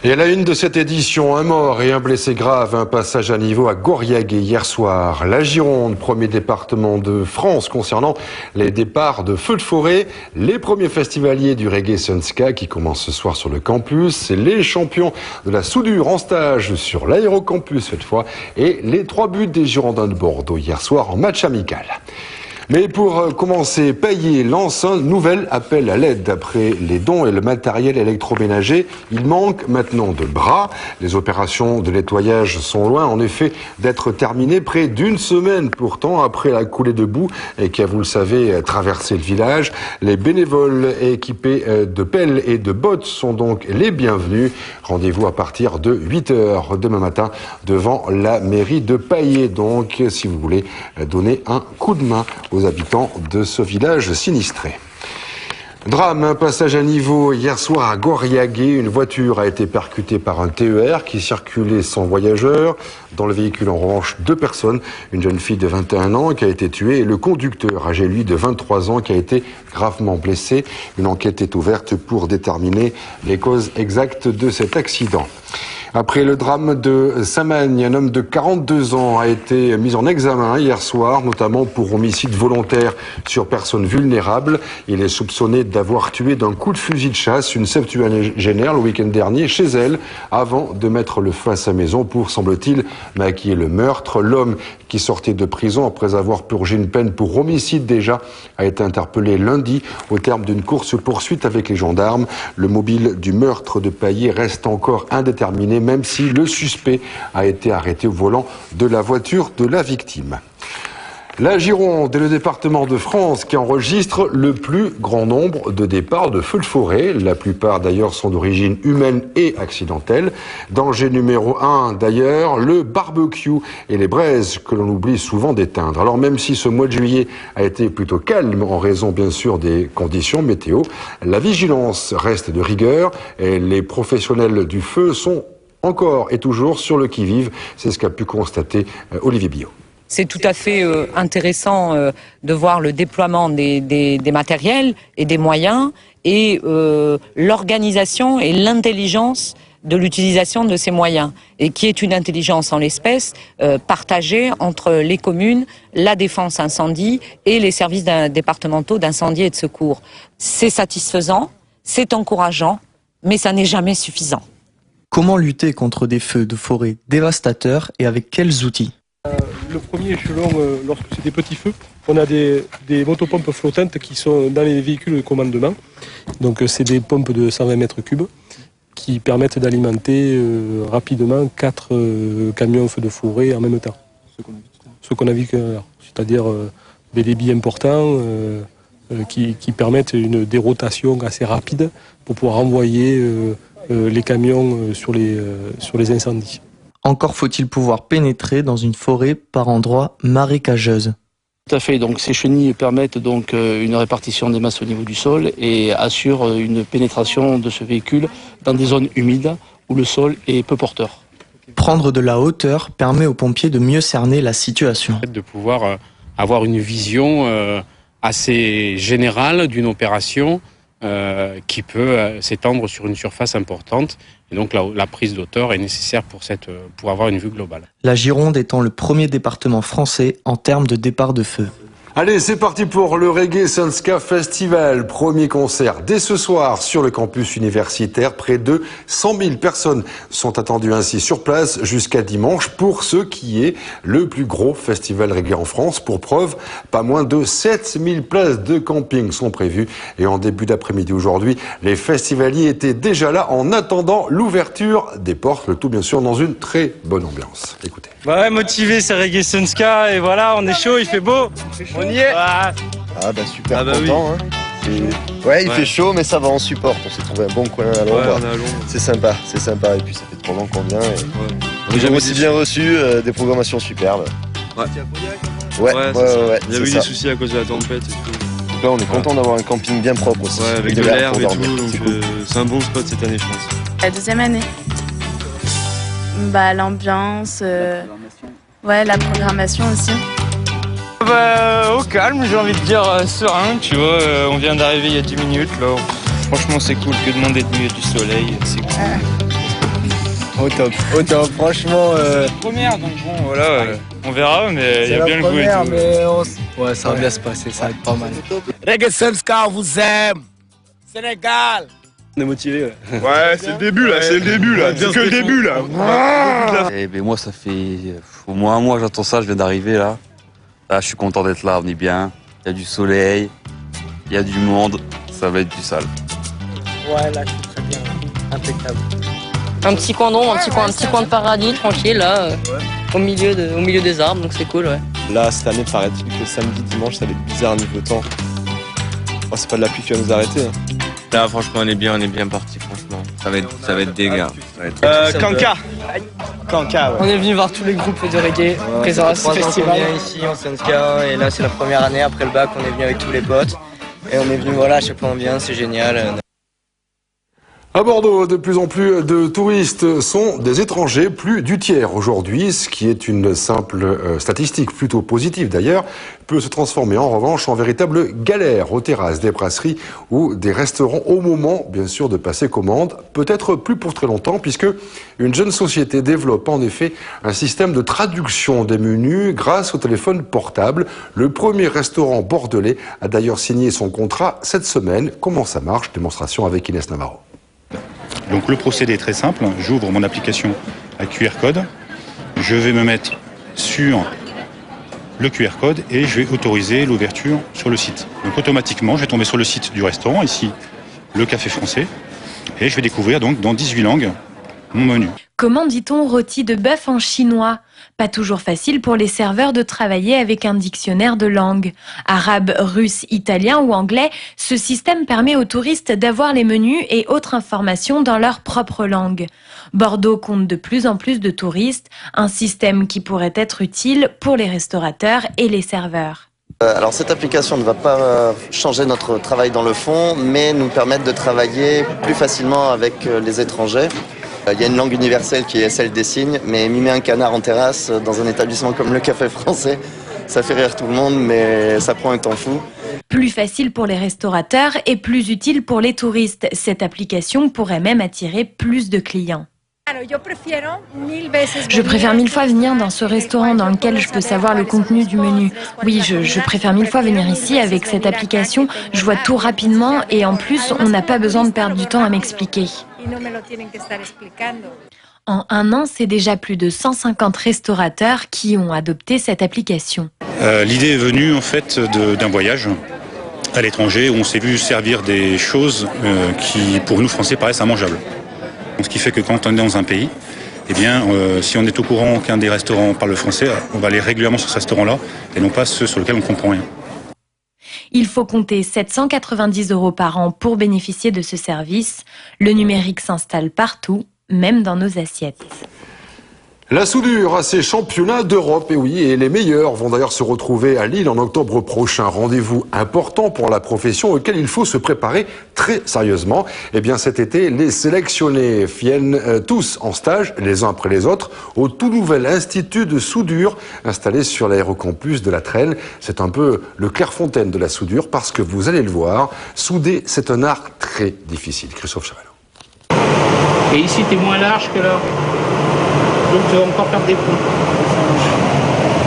Et à la une de cette édition, un mort et un blessé grave, un passage à niveau à Goriagué hier soir. La Gironde, premier département de France concernant les départs de feux de forêt. Les premiers festivaliers du Reggae Sunska qui commencent ce soir sur le campus. Les champions de la soudure en stage sur l'aérocampus cette fois. Et les 3 buts des Girondins de Bordeaux hier soir en match amical. Mais pour commencer, Paillé lance un nouvel appel à l'aide. Après les dons et le matériel électroménager, il manque maintenant de bras. Les opérations de nettoyage sont loin, en effet, d'être terminées. Près d'une semaine pourtant après la coulée de boue qui a, vous le savez, traversé le village. Les bénévoles équipés de pelles et de bottes sont donc les bienvenus. Rendez-vous à partir de 8h demain matin devant la mairie de Paillé. Donc, si vous voulez donner un coup de main aux habitants de ce village sinistré. Drame, un passage à niveau hier soir à Goriagué. Une voiture a été percutée par un TER qui circulait sans voyageurs. Dans le véhicule, en revanche, 2 personnes. Une jeune fille de 21 ans qui a été tuée et le conducteur, âgé lui de 23 ans, qui a été gravement blessé. Une enquête est ouverte pour déterminer les causes exactes de cet accident. Après le drame de Saint-Magne, un homme de 42 ans a été mis en examen hier soir, notamment pour homicide volontaire sur personne vulnérable. Il est soupçonné d'avoir tué d'un coup de fusil de chasse une septuagénaire le week-end dernier chez elle, avant de mettre le feu à sa maison pour, semble-t-il, maquiller le meurtre. L'homme qui sortait de prison après avoir purgé une peine pour homicide déjà a été interpellé lundi au terme d'une course-poursuite avec les gendarmes. Le mobile du meurtre de Paillé reste encore indéterminé, même si le suspect a été arrêté au volant de la voiture de la victime. La Gironde est le département de France qui enregistre le plus grand nombre de départs de feux de forêt. La plupart d'ailleurs sont d'origine humaine et accidentelle. Danger numéro 1 d'ailleurs, le barbecue et les braises que l'on oublie souvent d'éteindre. Alors même si ce mois de juillet a été plutôt calme en raison bien sûr des conditions météo, la vigilance reste de rigueur et les professionnels du feu sont encore et toujours sur le qui-vive. C'est ce qu'a pu constater Olivier Billot. C'est tout à fait intéressant de voir le déploiement des matériels et des moyens et l'organisation et l'intelligence de l'utilisation de ces moyens, et qui est une intelligence en l'espèce partagée entre les communes, la défense incendie et les services départementaux d'incendie et de secours. C'est satisfaisant, c'est encourageant, mais ça n'est jamais suffisant. Comment lutter contre des feux de forêt dévastateurs et avec quels outils ? Le premier échelon, lorsque c'est des petits feux, on a des motopompes flottantes qui sont dans les véhicules de commandement. Donc c'est des pompes de 120 mètres cubes qui permettent d'alimenter rapidement 4 camions feux de forêt en même temps. Ce qu'on a vu, c'est-à-dire des débits importants qui permettent une dérotation assez rapide pour pouvoir envoyer les camions sur les incendies. Encore faut-il pouvoir pénétrer dans une forêt par endroits marécageuses. Tout à fait, donc ces chenilles permettent donc une répartition des masses au niveau du sol et assurent une pénétration de ce véhicule dans des zones humides où le sol est peu porteur. Prendre de la hauteur permet aux pompiers de mieux cerner la situation. De pouvoir avoir une vision assez générale d'une opération qui peut s'étendre sur une surface importante. Et donc la prise d'auteur est nécessaire pour avoir une vue globale. La Gironde étant le premier département français en termes de départ de feu. Allez, c'est parti pour le Reggae Sunska Festival. Premier concert dès ce soir sur le campus universitaire. Près de 100 000 personnes sont attendues ainsi sur place jusqu'à dimanche pour ce qui est le plus gros festival reggae en France. Pour preuve, pas moins de 7000 places de camping sont prévues. Et en début d'après-midi aujourd'hui, les festivaliers étaient déjà là en attendant l'ouverture des portes. Le tout bien sûr dans une très bonne ambiance. Écoutez. Ouais, motivé, c'est Reggae Sunska et voilà, on est chaud, il fait beau. On y est. Ah bah super content. Oui. Hein. Ouais, il fait chaud, mais ça va, on supporte. On s'est trouvé un bon coin à l'ombre. C'est sympa. Et puis ça fait 3 ans qu'on vient. On est aussi bien reçu, des programmations superbes. Ouais. Il y a eu des soucis à cause de la tempête et tout. Donc là, on est content d'avoir un camping bien propre aussi. Ouais, avec de l'herbe et tout, donc c'est un bon spot cette année, je pense. La deuxième année. Bah, l'ambiance, la programmation aussi. Au calme, j'ai envie de dire serein, tu vois, on vient d'arriver il y a 10 minutes, là. Franchement, c'est cool que de monde est venu, il y a du soleil, c'est cool. Au top, franchement. Première, donc bon, voilà, on verra, mais il y a bien le goût et tout. Mais ouais, ça va bien se passer, ça va être pas mal. Reggae Senska vous aime. Sénégal. On est motivé. Ouais, c'est le début là, c'est le début là, c'est que le début là. Eh ben moi ça fait au moins un mois que j'attends ça, je viens d'arriver là. Là je suis content d'être là, on est bien. Il y a du soleil, il y a du monde, ça va être du sale. Ouais, là je suis très bien, impeccable. Un petit coin d'ombre, un petit coin de paradis tranquille là, au milieu des arbres, donc c'est cool, ouais. Là cette année paraît-il que samedi, dimanche ça va être bizarre niveau temps. Oh, c'est pas de la pluie qui va nous arrêter. Là franchement on est bien parti franchement. Ça va être dégâts. Kanka. Kanka, ouais. On est venu voir tous les groupes de reggae présents à ce festival. On vient ici en Senska et là c'est la première année après le bac, on est venu avec tous les potes. Et on est venu, voilà, à chaque fois on vient, c'est génial. À Bordeaux, de plus en plus de touristes sont des étrangers, plus du tiers aujourd'hui, ce qui est une simple statistique plutôt positive d'ailleurs, peut se transformer en revanche en véritable galère aux terrasses des brasseries ou des restaurants au moment, bien sûr, de passer commande, peut-être plus pour très longtemps, puisque une jeune société développe en effet un système de traduction des menus grâce au téléphone portable. Le premier restaurant bordelais a d'ailleurs signé son contrat cette semaine. Comment ça marche? Démonstration avec Inès Navarro. Donc le procédé est très simple, j'ouvre mon application à QR code, je vais me mettre sur le QR code et je vais autoriser l'ouverture sur le site. Donc automatiquement, je vais tomber sur le site du restaurant, ici le Café Français, et je vais découvrir donc dans 18 langues mon menu. Comment dit-on rôti de bœuf en chinois? Pas toujours facile pour les serveurs de travailler avec un dictionnaire de langues. Arabe, russe, italien ou anglais, ce système permet aux touristes d'avoir les menus et autres informations dans leur propre langue. Bordeaux compte de plus en plus de touristes, un système qui pourrait être utile pour les restaurateurs et les serveurs. Alors cette application ne va pas changer notre travail dans le fond, mais nous permettre de travailler plus facilement avec les étrangers. Il y a une langue universelle qui est celle des signes, mais mimer un canard en terrasse dans un établissement comme le Café Français, ça fait rire tout le monde, mais ça prend un temps fou. Plus facile pour les restaurateurs et plus utile pour les touristes. Cette application pourrait même attirer plus de clients. Je préfère 1000 fois venir dans ce restaurant dans lequel je peux savoir le contenu du menu. Oui, je préfère 1000 fois venir ici avec cette application. Je vois tout rapidement et en plus, on n'a pas besoin de perdre du temps à m'expliquer. En un an, c'est déjà plus de 150 restaurateurs qui ont adopté cette application. L'idée est venue en fait d'un voyage à l'étranger où on s'est vu servir des choses qui pour nous Français paraissent immangeables. Ce qui fait que quand on est dans un pays, eh bien, si on est au courant qu'un des restaurants parle français, on va aller régulièrement sur ce restaurant-là et non pas ceux sur lesquels on ne comprend rien. Il faut compter 790 € par an pour bénéficier de ce service. Le numérique s'installe partout, même dans nos assiettes. La soudure à ces championnats d'Europe, et oui, et les meilleurs vont d'ailleurs se retrouver à Lille en octobre prochain. Rendez-vous important pour la profession auquel il faut se préparer très sérieusement. Eh bien cet été, les sélectionnés viennent tous en stage, les uns après les autres, au tout nouvel institut de soudure installé sur l'aérocampus de la Trenne. C'est un peu le Clairefontaine de la soudure parce que vous allez le voir, souder c'est un art très difficile. Christophe Chavallo. Et ici, t'es moins large que là. Donc tu vas encore perdre des points.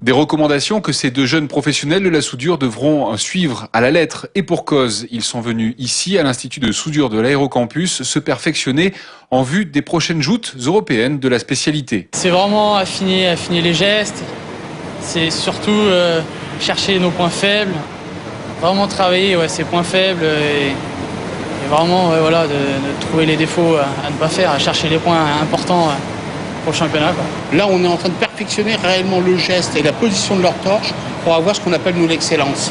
Des recommandations que ces deux jeunes professionnels de la soudure devront suivre à la lettre et pour cause. Ils sont venus ici à l'Institut de soudure de l'Aérocampus se perfectionner en vue des prochaines joutes européennes de la spécialité. C'est vraiment affiner les gestes, c'est surtout chercher nos points faibles, vraiment travailler ces points faibles et vraiment voilà, de trouver les défauts à ne pas faire, à chercher les points importants pour le championnat. Là, on est en train de perfectionner réellement le geste et la position de leur torche pour avoir ce qu'on appelle nous l'excellence,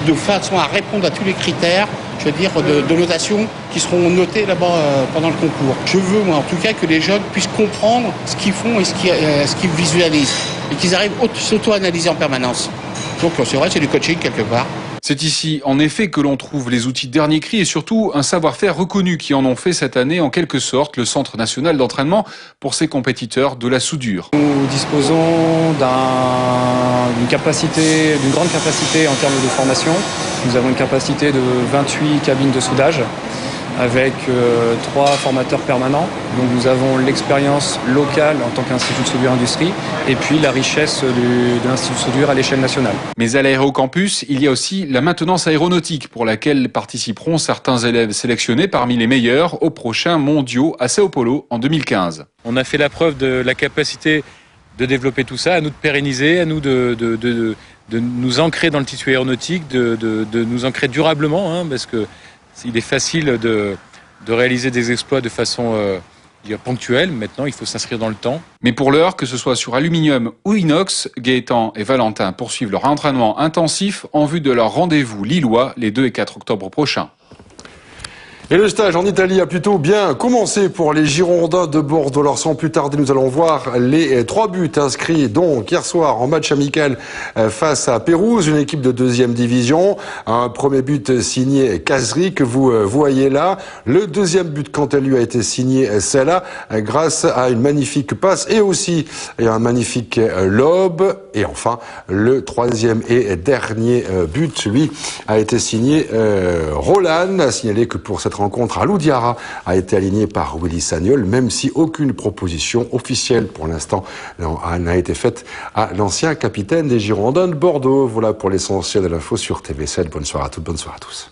de façon à répondre à tous les critères, je veux dire, de notation qui seront notés là-bas pendant le concours. Je veux, moi, en tout cas, que les jeunes puissent comprendre ce qu'ils font et ce qu'ils visualisent et qu'ils arrivent à s'auto-analyser en permanence. Donc, c'est vrai, c'est du coaching quelque part. C'est ici, en effet, que l'on trouve les outils dernier cri et surtout un savoir-faire reconnu qui en ont fait cette année, en quelque sorte, le Centre national d'entraînement pour ces compétiteurs de la soudure. Nous disposons d'une grande capacité en termes de formation. Nous avons une capacité de 28 cabines de soudage. avec 3 formateurs permanents. Donc nous avons l'expérience locale en tant qu'Institut de soudure industrie et puis la richesse de l'Institut de soudure à l'échelle nationale. Mais à l'Aérocampus, il y a aussi la maintenance aéronautique pour laquelle participeront certains élèves sélectionnés parmi les meilleurs aux prochains mondiaux à Sao Paulo en 2015. On a fait la preuve de la capacité de développer tout ça, à nous de pérenniser, à nous de nous ancrer dans le tissu aéronautique, de nous ancrer durablement, parce que il est facile de réaliser des exploits de façon ponctuelle. Maintenant, il faut s'inscrire dans le temps. Mais pour l'heure, que ce soit sur aluminium ou inox, Gaëtan et Valentin poursuivent leur entraînement intensif en vue de leur rendez-vous lillois les 2 et 4 octobre prochains. Et le stage en Italie a plutôt bien commencé pour les Girondins de Bordeaux. Alors sans plus tarder, nous allons voir les 3 buts inscrits donc hier soir en match amical face à Pérouse, une équipe de 2e division. Un premier but signé Kazri que vous voyez là. Le 2e but quant à lui a été signé Sella grâce à une magnifique passe et aussi un magnifique lob. Et enfin, le 3e et dernier but, lui, a été signé Roland. A signalé que pour cette rencontre, Alou Diarra a été aligné par Willy Sagnol, même si aucune proposition officielle pour l'instant n'a été faite à l'ancien capitaine des Girondins de Bordeaux. Voilà pour l'essentiel de l'info sur TV7. Bonne soirée à toutes, bonne soirée à tous.